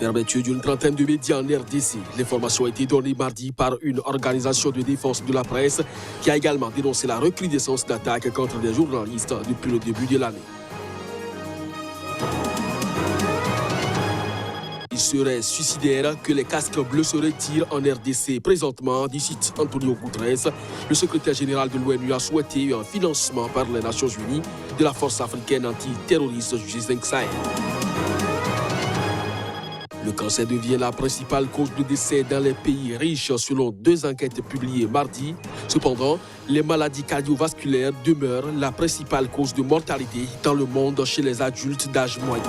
Fermeture d'une trentaine de médias en RDC. L'information a été donnée mardi par une organisation de défense de la presse qui a également dénoncé la recrudescence d'attaques contre des journalistes depuis le début de l'année. Il serait suicidaire que les casques bleus se retirent en RDC. Présentement, dit Antonio Guterres, le secrétaire général de l'ONU a souhaité un financement par les Nations Unies de la force africaine antiterroriste G5 Sahel. Le cancer devient la principale cause de décès dans les pays riches selon 2 enquêtes publiées mardi. Cependant, les maladies cardiovasculaires demeurent la principale cause de mortalité dans le monde chez les adultes d'âge moyen.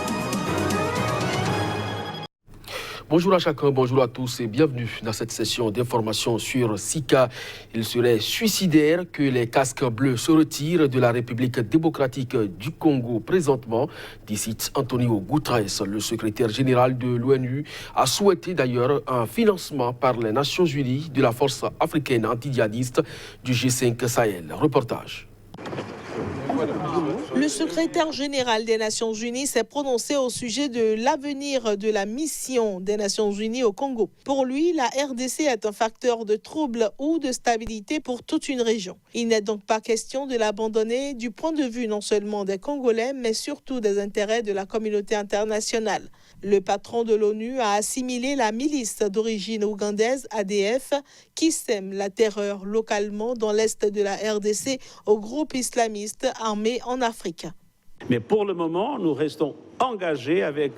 Bonjour à chacun, bonjour à tous et bienvenue dans cette session d'information sur Sika. Il serait suicidaire que les casques bleus se retirent de la République démocratique du Congo présentement, dit Antonio Guterres. Le secrétaire général de l'ONU a souhaité d'ailleurs un financement par les Nations Unies de la force africaine antidjihadiste du G5 Sahel. Reportage. Le secrétaire général des Nations Unies s'est prononcé au sujet de l'avenir de la mission des Nations Unies au Congo. Pour lui, la RDC est un facteur de trouble ou de stabilité pour toute une région. Il n'est donc pas question de l'abandonner du point de vue non seulement des Congolais, mais surtout des intérêts de la communauté internationale. Le patron de l'ONU a assimilé la milice d'origine ougandaise, ADF, qui sème la terreur localement dans l'est de la RDC au groupe islamiste armé en Afrique. Mais pour le moment, nous restons engagés avec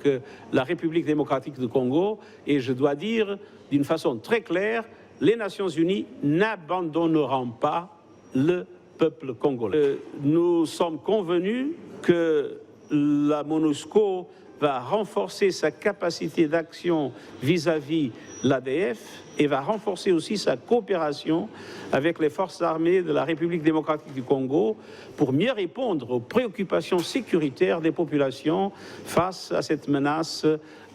la République démocratique du Congo et je dois dire d'une façon très claire, les Nations Unies n'abandonneront pas le peuple congolais. Nous sommes convenus que la MONUSCO va renforcer sa capacité d'action vis-à-vis l'ADF et va renforcer aussi sa coopération avec les forces armées de la République démocratique du Congo pour mieux répondre aux préoccupations sécuritaires des populations face à cette menace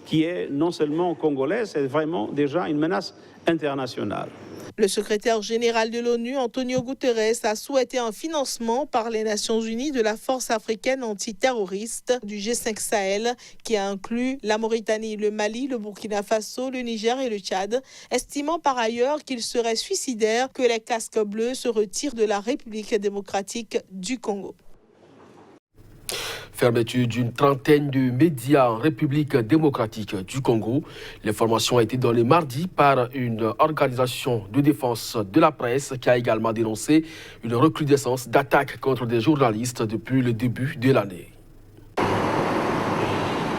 qui est non seulement congolaise, c'est vraiment déjà une menace internationale. Le secrétaire général de l'ONU, Antonio Guterres, a souhaité un financement par les Nations Unies de la force africaine antiterroriste du G5 Sahel, qui a inclus la Mauritanie, le Mali, le Burkina Faso, le Niger et le Tchad, estimant par ailleurs qu'il serait suicidaire que les casques bleus se retirent de la République démocratique du Congo. Fermeture d'une trentaine de médias en République démocratique du Congo. L'information a été donnée mardi par une organisation de défense de la presse qui a également dénoncé une recrudescence d'attaques contre des journalistes depuis le début de l'année.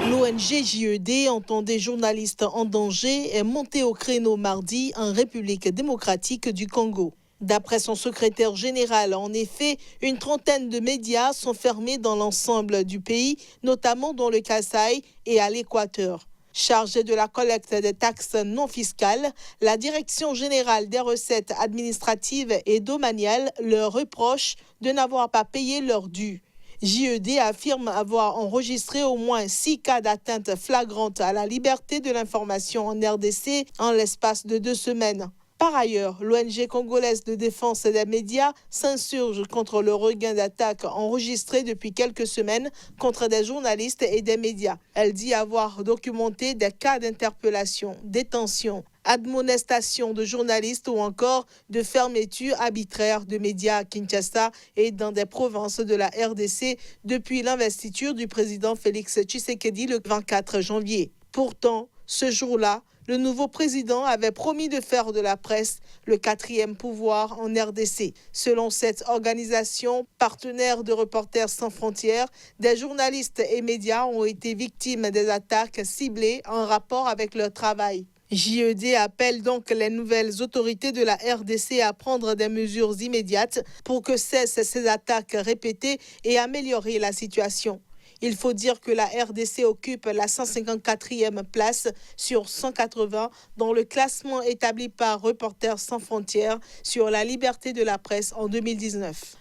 L'ONG JED, entend des journalistes en danger, est montée au créneau mardi en République démocratique du Congo. D'après son secrétaire général, en effet, une trentaine de médias sont fermés dans l'ensemble du pays, notamment dans le Kasaï et à l'Équateur. Chargée de la collecte des taxes non fiscales, la Direction générale des recettes administratives et domaniales leur reproche de n'avoir pas payé leur dû. JED affirme avoir enregistré au moins 6 cas d'atteinte flagrante à la liberté de l'information en RDC en l'espace de 2 semaines. Par ailleurs, l'ONG congolaise de défense des médias s'insurge contre le regain d'attaques enregistré depuis quelques semaines contre des journalistes et des médias. Elle dit avoir documenté des cas d'interpellation, détention, admonestation de journalistes ou encore de fermeture arbitraire de médias à Kinshasa et dans des provinces de la RDC depuis l'investiture du président Félix Tshisekedi le 24 janvier. Pourtant, ce jour-là, le nouveau président avait promis de faire de la presse le 4e pouvoir en RDC. Selon cette organisation, partenaire de Reporters sans frontières, des journalistes et médias ont été victimes des attaques ciblées en rapport avec leur travail. JED appelle donc les nouvelles autorités de la RDC à prendre des mesures immédiates pour que cessent ces attaques répétées et améliorer la situation. Il faut dire que la RDC occupe la 154e place sur 180 dans le classement établi par Reporters sans frontières sur la liberté de la presse en 2019.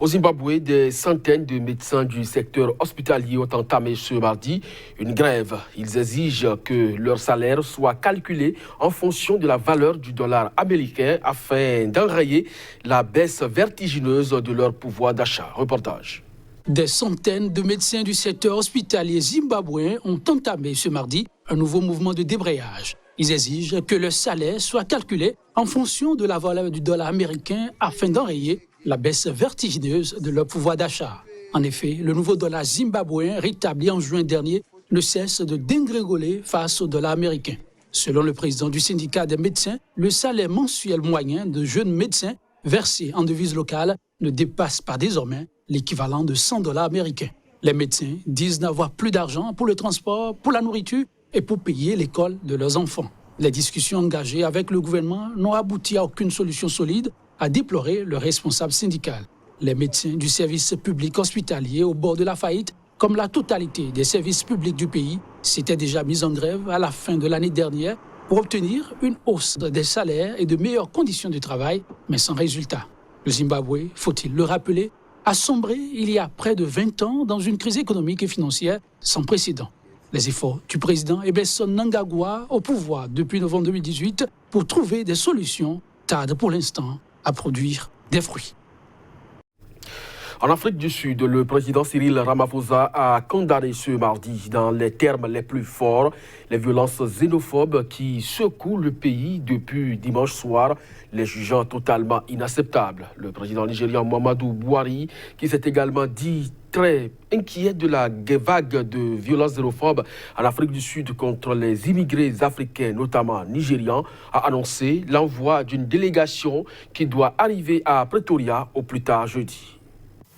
Au Zimbabwe, des centaines de médecins du secteur hospitalier ont entamé ce mardi une grève. Ils exigent que leur salaire soit calculé en fonction de la valeur du dollar américain afin d'enrayer la baisse vertigineuse de leur pouvoir d'achat. Reportage. Des centaines de médecins du secteur hospitalier zimbabwéen ont entamé ce mardi un nouveau mouvement de débrayage. Ils exigent que le salaire soit calculé en fonction de la valeur du dollar américain afin d'enrayer la baisse vertigineuse de leur pouvoir d'achat. En effet, le nouveau dollar zimbabwéen rétabli en juin dernier ne cesse de dégringoler face au dollar américain. Selon le président du syndicat des médecins, le salaire mensuel moyen de jeunes médecins versé en devise locale ne dépasse pas désormais l'équivalent de 100 $ américains. Les médecins disent n'avoir plus d'argent pour le transport, pour la nourriture et pour payer l'école de leurs enfants. Les discussions engagées avec le gouvernement n'ont abouti à aucune solution solide, a déploré le responsable syndical. Les médecins du service public hospitalier au bord de la faillite, comme la totalité des services publics du pays, s'étaient déjà mis en grève à la fin de l'année dernière pour obtenir une hausse des salaires et de meilleures conditions de travail, mais sans résultat. Le Zimbabwe, faut-il le rappeler, a sombré il y a près de 20 ans dans une crise économique et financière sans précédent. Les efforts du président Emmerson Mnangagwa au pouvoir depuis novembre 2018 pour trouver des solutions tardent pour l'instant à produire des fruits. En Afrique du Sud, le président Cyril Ramaphosa a condamné ce mardi, dans les termes les plus forts, les violences xénophobes qui secouent le pays depuis dimanche soir, les jugeant totalement inacceptables. Le président nigérian Muhammadu Buhari, qui s'est également dit très inquiet de la vague de violences xénophobes en Afrique du Sud contre les immigrés africains, notamment nigérians, a annoncé l'envoi d'une délégation qui doit arriver à Pretoria au plus tard jeudi.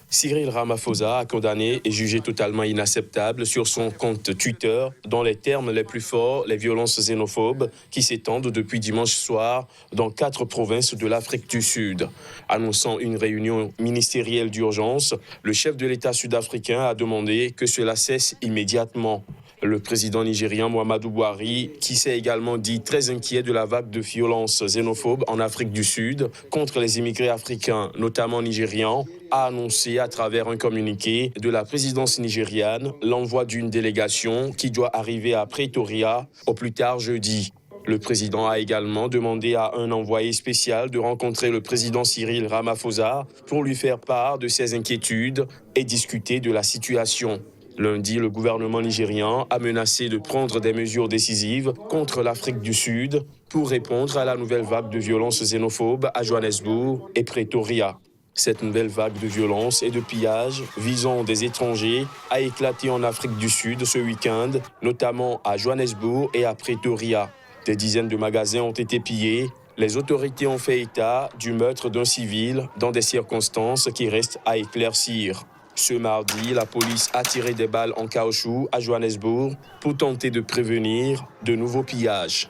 Cyril Ramaphosa a condamné et jugé totalement inacceptable sur son compte Twitter, dans les termes les plus forts, les violences xénophobes qui s'étendent depuis dimanche soir dans 4 provinces de l'Afrique du Sud. Annonçant une réunion ministérielle d'urgence, le chef de l'État sud-africain a demandé que cela cesse immédiatement. Le président nigérien Muhammadu Buhari, qui s'est également dit très inquiet de la vague de violences xénophobes en Afrique du Sud contre les immigrés africains, notamment nigérians, a annoncé à travers un communiqué de la présidence nigériane l'envoi d'une délégation qui doit arriver à Pretoria au plus tard jeudi. Le président a également demandé à un envoyé spécial de rencontrer le président Cyril Ramaphosa pour lui faire part de ses inquiétudes et discuter de la situation. Lundi, le gouvernement nigérian a menacé de prendre des mesures décisives contre l'Afrique du Sud pour répondre à la nouvelle vague de violences xénophobes à Johannesburg et Pretoria. Cette nouvelle vague de violence et de pillage visant des étrangers a éclaté en Afrique du Sud ce week-end, notamment à Johannesburg et à Pretoria. Des dizaines de magasins ont été pillés. Les autorités ont fait état du meurtre d'un civil dans des circonstances qui restent à éclaircir. Ce mardi, la police a tiré des balles en caoutchouc à Johannesburg pour tenter de prévenir de nouveaux pillages.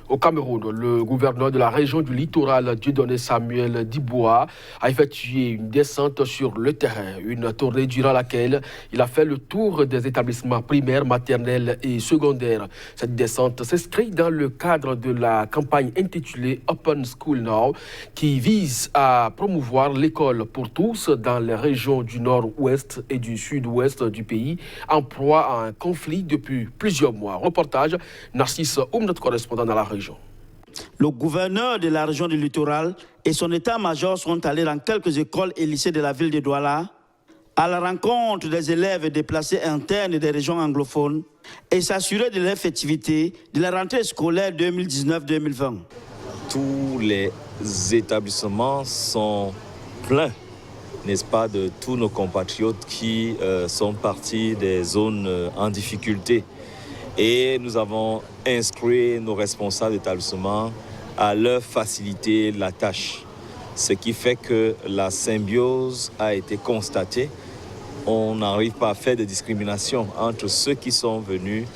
Au Cameroun, le gouverneur de la région du littoral, Dieudonné Samuel Dibois, a effectué une descente sur le terrain, une tournée durant laquelle il a fait le tour des établissements primaires, maternels et secondaires. Cette descente s'inscrit dans le cadre de la campagne intitulée Open School Now, qui vise à promouvoir l'école pour tous dans les régions du nord-ouest et du sud-ouest du pays, en proie à un conflit depuis plusieurs mois. Reportage, Narcisse Oum, notre correspondant dans la région. Le gouverneur de la région du littoral et son état-major sont allés dans quelques écoles et lycées de la ville de Douala à la rencontre des élèves déplacés internes des régions anglophones et s'assurer de l'effectivité de la rentrée scolaire 2019-2020. Tous les établissements sont pleins, n'est-ce pas, de tous nos compatriotes qui sont partis des zones en difficulté. Et nous avons instruit nos responsables d'établissement à leur faciliter la tâche. Ce qui fait que la symbiose a été constatée. On n'arrive pas à faire de discrimination entre ceux qui sont venus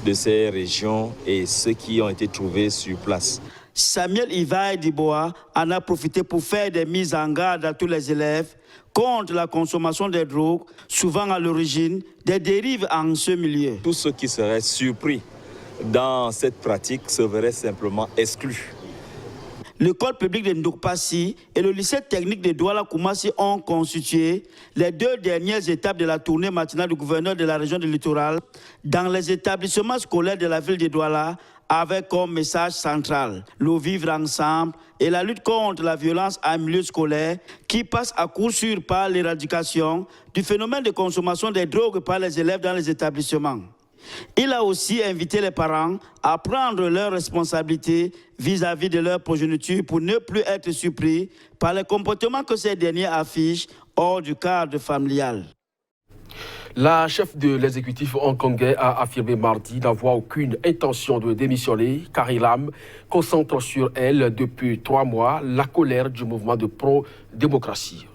de ces régions et ceux qui ont été trouvés sur place. Samuel Ivaï Dibois en a profité pour faire des mises en garde à tous les élèves contre la consommation des drogues, souvent à l'origine des dérives en ce milieu. Tous ceux qui seraient surpris dans cette pratique se verraient simplement exclus. L'école publique de Ndokpassi et le lycée technique de Douala Koumassi ont constitué les 2 dernières étapes de la tournée matinale du gouverneur de la région du littoral dans les établissements scolaires de la ville de Douala avec comme message central le vivre ensemble et la lutte contre la violence en milieu scolaire qui passe à coup sûr par l'éradication du phénomène de consommation des drogues par les élèves dans les établissements. Il a aussi invité les parents à prendre leurs responsabilités vis-à-vis de leur progéniture pour ne plus être surpris par les comportements que ces derniers affichent hors du cadre familial. La chef de l'exécutif hongkongais a affirmé mardi n'avoir aucune intention de démissionner. Carrie Lam concentre sur elle depuis 3 mois la colère du mouvement de pro-démocratie.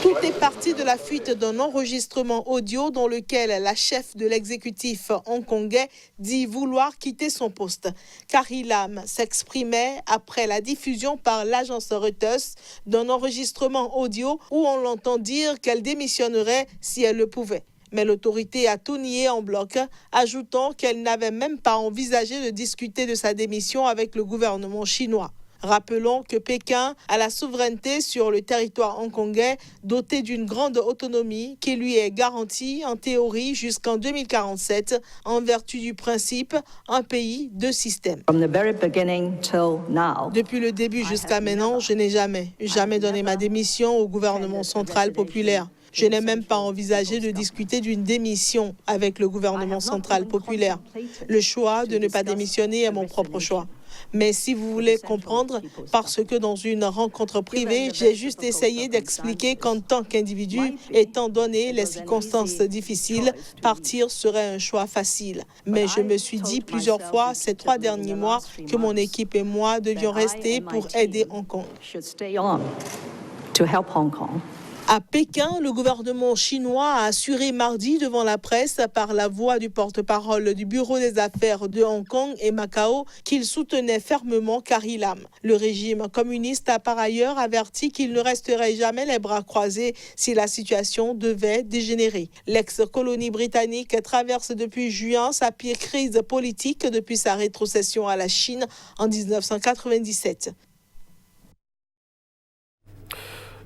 Tout est parti de la fuite d'un enregistrement audio dans lequel la chef de l'exécutif hongkongais dit vouloir quitter son poste. Carrie Lam s'exprimait après la diffusion par l'agence Reuters d'un enregistrement audio où on l'entend dire qu'elle démissionnerait si elle le pouvait. Mais l'autorité a tout nié en bloc, ajoutant qu'elle n'avait même pas envisagé de discuter de sa démission avec le gouvernement chinois. Rappelons que Pékin a la souveraineté sur le territoire hongkongais doté d'une grande autonomie qui lui est garantie en théorie jusqu'en 2047 en vertu du principe « un pays, deux systèmes ». Depuis le début jusqu'à maintenant, je n'ai jamais donné ma démission au gouvernement central populaire. Je n'ai même pas envisagé de discuter d'une démission avec le gouvernement central populaire. Le choix de ne pas démissionner est mon propre choix. Mais si vous voulez comprendre, parce que dans une rencontre privée, j'ai juste essayé d'expliquer qu'en tant qu'individu, étant donné les circonstances difficiles, partir serait un choix facile. Mais je me suis dit plusieurs fois ces 3 derniers mois que mon équipe et moi devions rester pour aider Hong Kong. À Pékin, le gouvernement chinois a assuré mardi devant la presse par la voix du porte-parole du Bureau des affaires de Hong Kong et Macao qu'il soutenait fermement Carrie Lam. Le régime communiste a par ailleurs averti qu'il ne resterait jamais les bras croisés si la situation devait dégénérer. L'ex-colonie britannique traverse depuis juin sa pire crise politique depuis sa rétrocession à la Chine en 1997.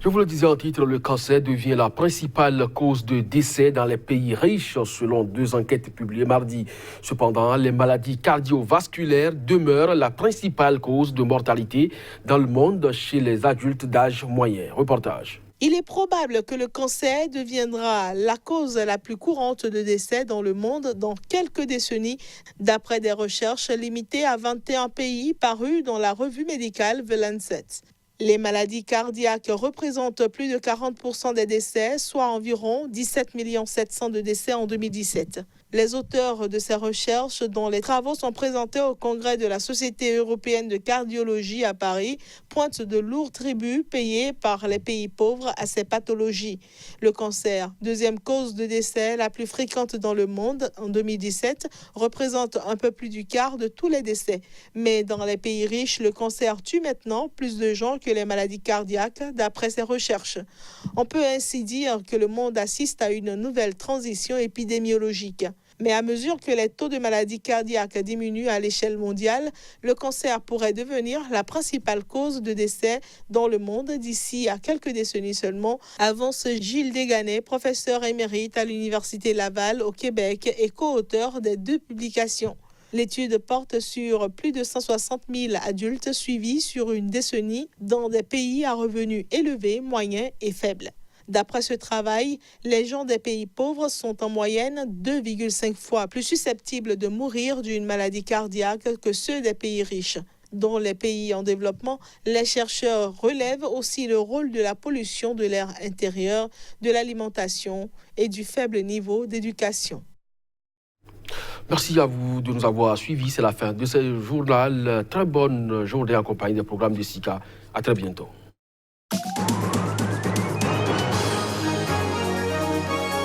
Je vous le disais en titre, le cancer devient la principale cause de décès dans les pays riches, selon 2 enquêtes publiées mardi. Cependant, les maladies cardiovasculaires demeurent la principale cause de mortalité dans le monde chez les adultes d'âge moyen. Reportage. Il est probable que le cancer deviendra la cause la plus courante de décès dans le monde dans quelques décennies, d'après des recherches limitées à 21 pays parues dans la revue médicale The Lancet. Les maladies cardiaques représentent plus de 40% des décès, soit environ 17 700 000 de décès en 2017. Les auteurs de ces recherches, dont les travaux sont présentés au congrès de la Société européenne de cardiologie à Paris, pointent de lourds tributs payés par les pays pauvres à ces pathologies. Le cancer, deuxième cause de décès la plus fréquente dans le monde en 2017, représente un peu plus du quart de tous les décès. Mais dans les pays riches, le cancer tue maintenant plus de gens que les maladies cardiaques, d'après ces recherches. On peut ainsi dire que le monde assiste à une nouvelle transition épidémiologique. Mais à mesure que les taux de maladies cardiaques diminuent à l'échelle mondiale, le cancer pourrait devenir la principale cause de décès dans le monde d'ici à quelques décennies seulement, avance Gilles Desganay, professeur émérite à l'Université Laval au Québec et co-auteur des 2 publications. L'étude porte sur plus de 160 000 adultes suivis sur une décennie dans des pays à revenus élevés, moyens et faibles. D'après ce travail, les gens des pays pauvres sont en moyenne 2,5 fois plus susceptibles de mourir d'une maladie cardiaque que ceux des pays riches. Dans les pays en développement, les chercheurs relèvent aussi le rôle de la pollution de l'air intérieur, de l'alimentation et du faible niveau d'éducation. Merci à vous de nous avoir suivis. C'est la fin de ce journal. Très bonne journée en compagnie des programmes de SICA. À très bientôt.